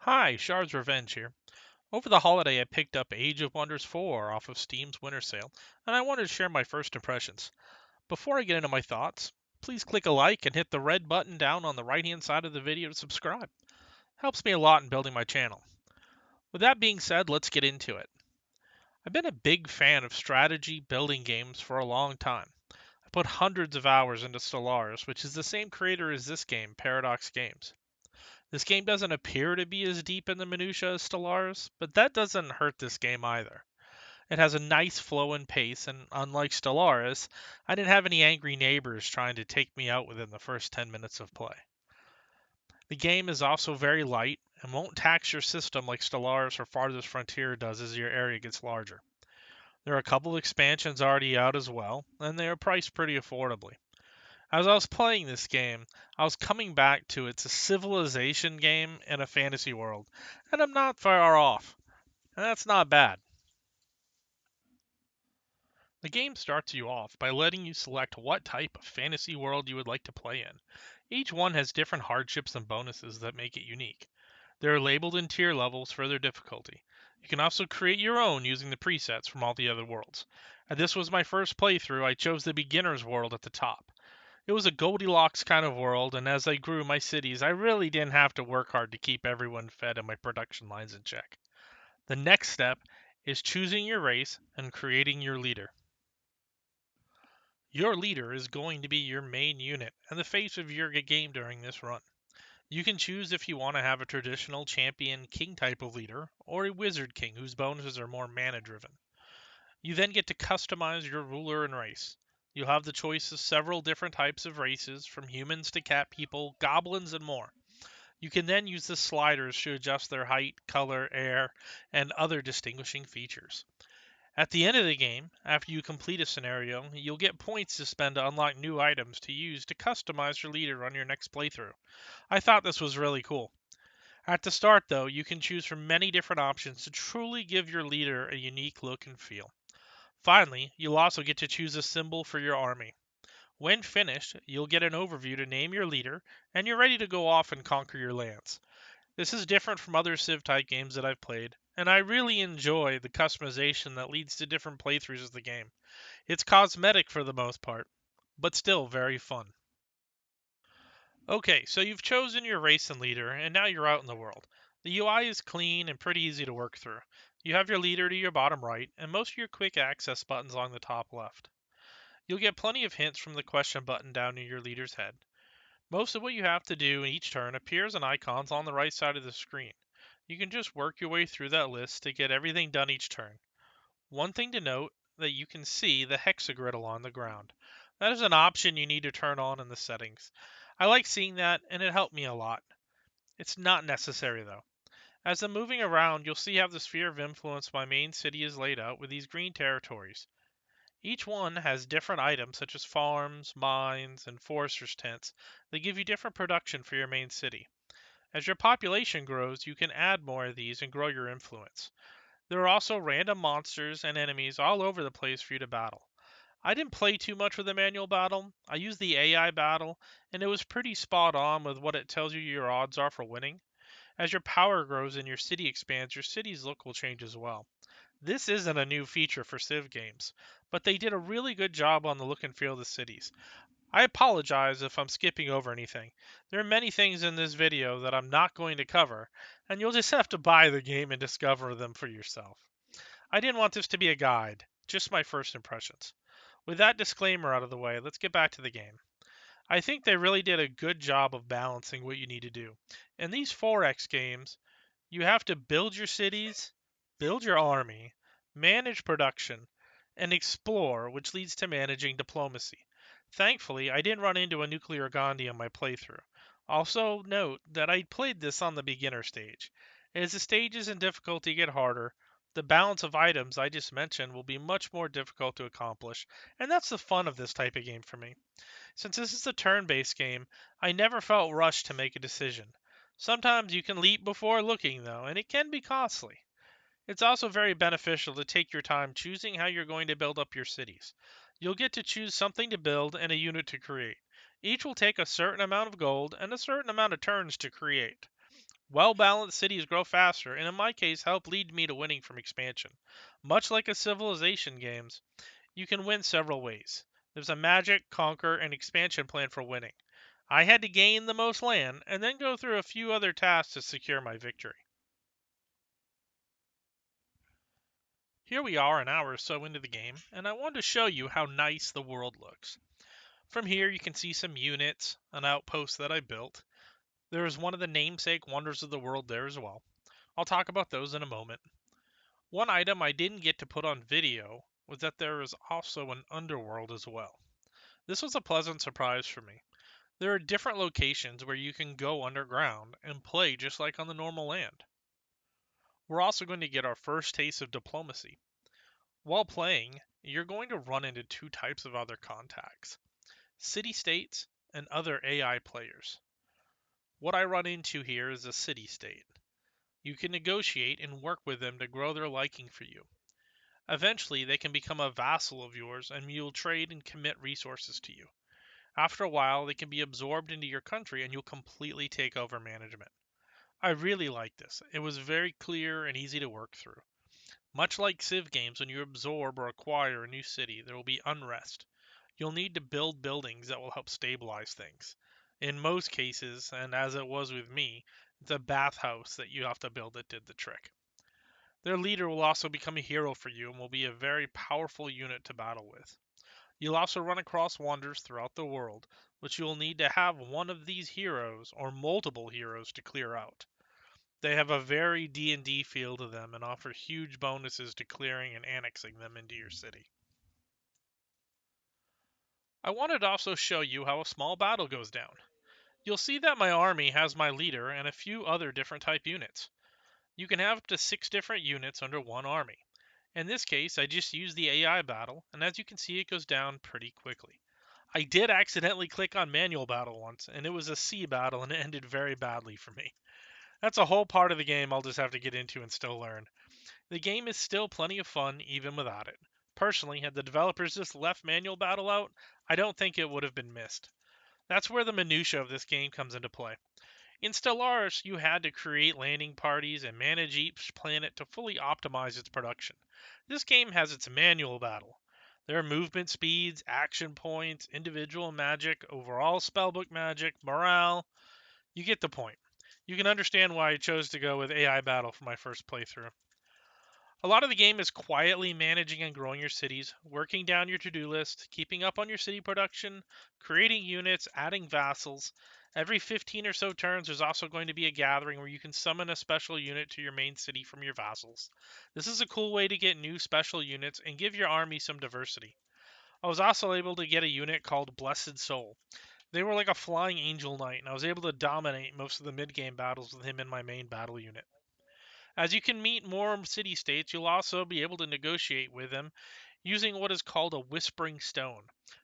Hi, Shard's Revenge here. Over the holiday, I picked up Age of Wonders 4 off of Steam's winter sale, and I wanted to share my first impressions. Before I get into my thoughts, please click a like and hit the red button down on the right hand side of the video to subscribe. Helps me a lot in building my channel. With that being said, let's get into it. I've been a big fan of strategy building games for a long time. I put hundreds of hours into Stellaris, which is the same creator as this game, Paradox Games. This game doesn't appear to be as deep in the minutia as Stellaris, but that doesn't hurt this game either. It has a nice flow and pace, and unlike Stellaris, I didn't have any angry neighbors trying to take me out within the first 10 minutes of play. The game is also very light and won't tax your system like Stellaris or Farthest Frontier does as your area gets larger. There are a couple of expansions already out as well, and they are priced pretty affordably. As I was playing this game, I was coming back to it's a civilization game in a fantasy world, and I'm not far off. And that's not bad. The game starts you off by letting you select what type of fantasy world you would like to play in. Each one has different hardships and bonuses that make it unique. They are labeled in tier levels for their difficulty. You can also create your own using the presets from all the other worlds. And this was my first playthrough. I chose the beginner's world at the top. It was a Goldilocks kind of world, and as I grew my cities, I really didn't have to work hard to keep everyone fed and my production lines in check. The next step is choosing your race and creating your leader. Your leader is going to be your main unit and the face of your game during this run. You can choose if you want to have a traditional champion king type of leader or a wizard king whose bonuses are more mana driven. You then get to customize your ruler and race. You'll have the choice of several different types of races, from humans to cat people, goblins, and more. You can then use the sliders to adjust their height, color, air, and other distinguishing features. At the end of the game, after you complete a scenario, you'll get points to spend to unlock new items to use to customize your leader on your next playthrough. I thought this was really cool. At the start, though, you can choose from many different options to truly give your leader a unique look and feel. Finally, you'll also get to choose a symbol for your army. When finished, you'll get an overview to name your leader, and you're ready to go off and conquer your lands. This is different from other Civ type games that I've played, and I really enjoy the customization that leads to different playthroughs of the game. It's cosmetic for the most part, but still very fun. Okay, so you've chosen your race and leader, and now you're out in the world. The UI is clean and pretty easy to work through. You have your leader to your bottom right, and most of your quick access buttons along the top left. You'll get plenty of hints from the question button down near your leader's head. Most of what you have to do in each turn appears in icons on the right side of the screen. You can just work your way through that list to get everything done each turn. One thing to note that you can see the hexagrid along the ground. That is an option you need to turn on in the settings. I like seeing that and it helped me a lot. It's not necessary though. As I'm moving around, you'll see how the sphere of influence my main city is laid out with these green territories. Each one has different items such as farms, mines, and foresters' tents that give you different production for your main city. As your population grows, you can add more of these and grow your influence. There are also random monsters and enemies all over the place for you to battle. I didn't play too much with the manual battle. I used the AI battle, and it was pretty spot on with what it tells you your odds are for winning. As your power grows and your city expands, your city's look will change as well. This isn't a new feature for Civ games, but they did a really good job on the look and feel of the cities. I apologize if I'm skipping over anything. There are many things in this video that I'm not going to cover, and you'll just have to buy the game and discover them for yourself. I didn't want this to be a guide, just my first impressions. With that disclaimer out of the way, let's get back to the game. I think they really did a good job of balancing what you need to do. In these 4X games, you have to build your cities, build your army, manage production, and explore, which leads to managing diplomacy. Thankfully, I didn't run into a nuclear Gandhi on my playthrough. Also, note that I played this on the beginner stage. As the stages and difficulty get harder, the balance of items I just mentioned will be much more difficult to accomplish, and that's the fun of this type of game for me. Since this is a turn based game, I never felt rushed to make a decision. Sometimes you can leap before looking, though, and it can be costly. It's also very beneficial to take your time choosing how you're going to build up your cities. You'll get to choose something to build and a unit to create. Each will take a certain amount of gold and a certain amount of turns to create. Well-balanced cities grow faster, and in my case help lead me to winning from expansion. Much like a civilization games, you can win several ways. There's a magic, conquer, and expansion plan for winning. I had to gain the most land, and then go through a few other tasks to secure my victory. Here we are an hour or so into the game, and I wanted to show you how nice the world looks. From here you can see some units, an outpost that I built. There is one of the namesake wonders of the world there as well. I'll talk about those in a moment. One item I didn't get to put on video was that there is also an underworld as well. This was a pleasant surprise for me. There are different locations where you can go underground and play just like on the normal land. We're also going to get our first taste of diplomacy. While playing, you're going to run into two types of other contacts: city states and other AI players. What I run into here is a city state. You can negotiate and work with them to grow their liking for you. Eventually, they can become a vassal of yours and you'll trade and commit resources to you. After a while, they can be absorbed into your country and you'll completely take over management. I really like this. It was very clear and easy to work through. Much like Civ games, when you absorb or acquire a new city, there will be unrest. You'll need to build buildings that will help stabilize things. In most cases, and as it was with me, it's a bathhouse that you have to build that did the trick. Their leader will also become a hero for you and will be a very powerful unit to battle with. You'll also run across wonders throughout the world, which you'll need to have one of these heroes or multiple heroes to clear out. They have a very D&D feel to them and offer huge bonuses to clearing and annexing them into your city. I wanted to also show you how a small battle goes down. You'll see that my army has my leader and a few other different type units. You can have up to 6 different units under one army. In this case, I just used the AI battle, and as you can see, it goes down pretty quickly. I did accidentally click on manual battle once, and it was a sea battle, and it ended very badly for me. That's a whole part of the game I'll just have to get into and still learn. The game is still plenty of fun even without it. Personally, had the developers just left manual battle out, I don't think it would have been missed. That's where the minutia of this game comes into play. In Stellaris, you had to create landing parties and manage each planet to fully optimize its production. This game has its manual battle. There are movement speeds, action points, individual magic, overall spellbook magic, morale. You get the point. You can understand why I chose to go with AI battle for my first playthrough. A lot of the game is quietly managing and growing your cities, working down your to-do list, keeping up on your city production, creating units, adding vassals. Every 15 or so turns, there's also going to be a gathering where you can summon a special unit to your main city from your vassals. This is a cool way to get new special units and give your army some diversity. I was also able to get a unit called Blessed Soul. They were like a flying angel knight, and I was able to dominate most of the mid-game battles with him in my main battle unit. As you can meet more city-states, you'll also be able to negotiate with them using what is called a Whispering Stone.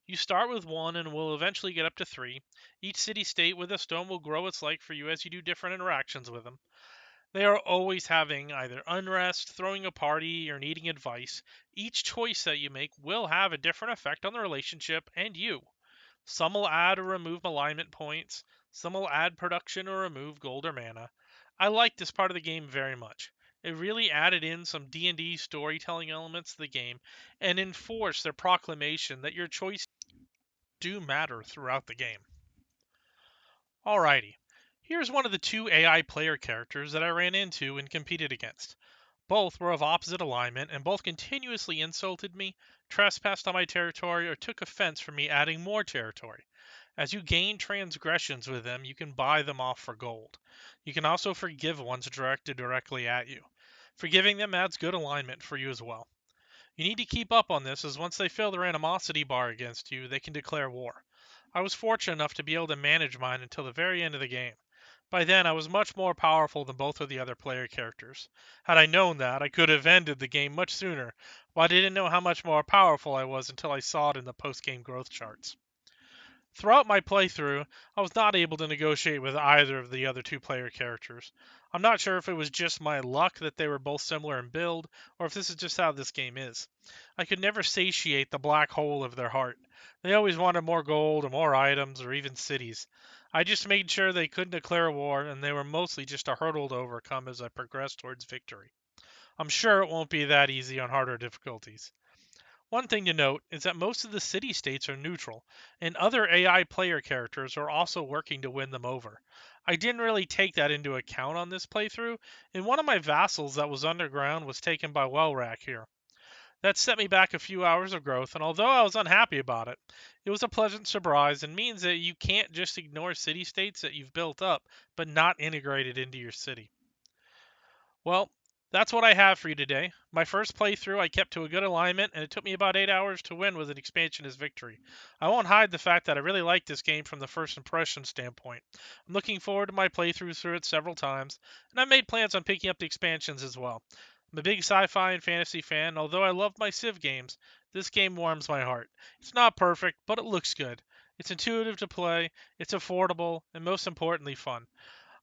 You start with one and will eventually get up to 3. Each city-state with a stone will grow its like for you as you do different interactions with them. They are always having either unrest, throwing a party, or needing advice. Each choice that you make will have a different effect on the relationship and you. Some will add or remove alignment points. Some will add production or remove gold or mana. I like this part of the game very much. It really added in some D&D storytelling elements to the game and enforced their proclamation that your choices do matter throughout the game. Alrighty, here's one of the 2 AI player characters that I ran into and competed against. Both were of opposite alignment and both continuously insulted me, trespassed on my territory, or took offense for me adding more territory. As you gain transgressions with them, you can buy them off for gold. You can also forgive ones directed directly at you. Forgiving them adds good alignment for you as well. You need to keep up on this, as once they fill their animosity bar against you, they can declare war. I was fortunate enough to be able to manage mine until the very end of the game. By then, I was much more powerful than both of the other player characters. Had I known that, I could have ended the game much sooner, but I didn't know how much more powerful I was until I saw it in the post-game growth charts. Throughout my playthrough, I was not able to negotiate with either of the other 2 player characters. I'm not sure if it was just my luck that they were both similar in build, or if this is just how this game is. I could never satiate the black hole of their heart. They always wanted more gold or more items or even cities. I just made sure they couldn't declare war, and they were mostly just a hurdle to overcome as I progressed towards victory. I'm sure it won't be that easy on harder difficulties. One thing to note is that most of the city states are neutral, and other AI player characters are also working to win them over. I didn't really take that into account on this playthrough, and one of my vassals that was underground was taken by Wellrack here. That set me back a few hours of growth, and although I was unhappy about it, it was a pleasant surprise and means that you can't just ignore city states that you've built up but not integrated into your city. Well, that's what I have for you today. My first playthrough, I kept to a good alignment, and it took me about 8 hours to win with an expansionist victory. I won't hide the fact that I really liked this game from the first impression standpoint. I'm looking forward to my playthroughs through it several times, and I've made plans on picking up the expansions as well. I'm a big sci-fi and fantasy fan, and although I love my Civ games, this game warms my heart. It's not perfect, but it looks good. It's intuitive to play, it's affordable, and most importantly, fun.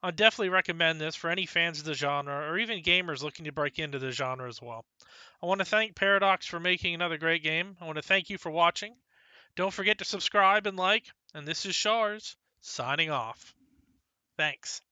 I'd definitely recommend this for any fans of the genre or even gamers looking to break into the genre as well. I want to thank Paradox for making another great game. I want to thank you for watching. Don't forget to subscribe and like. And this is Shars signing off. Thanks.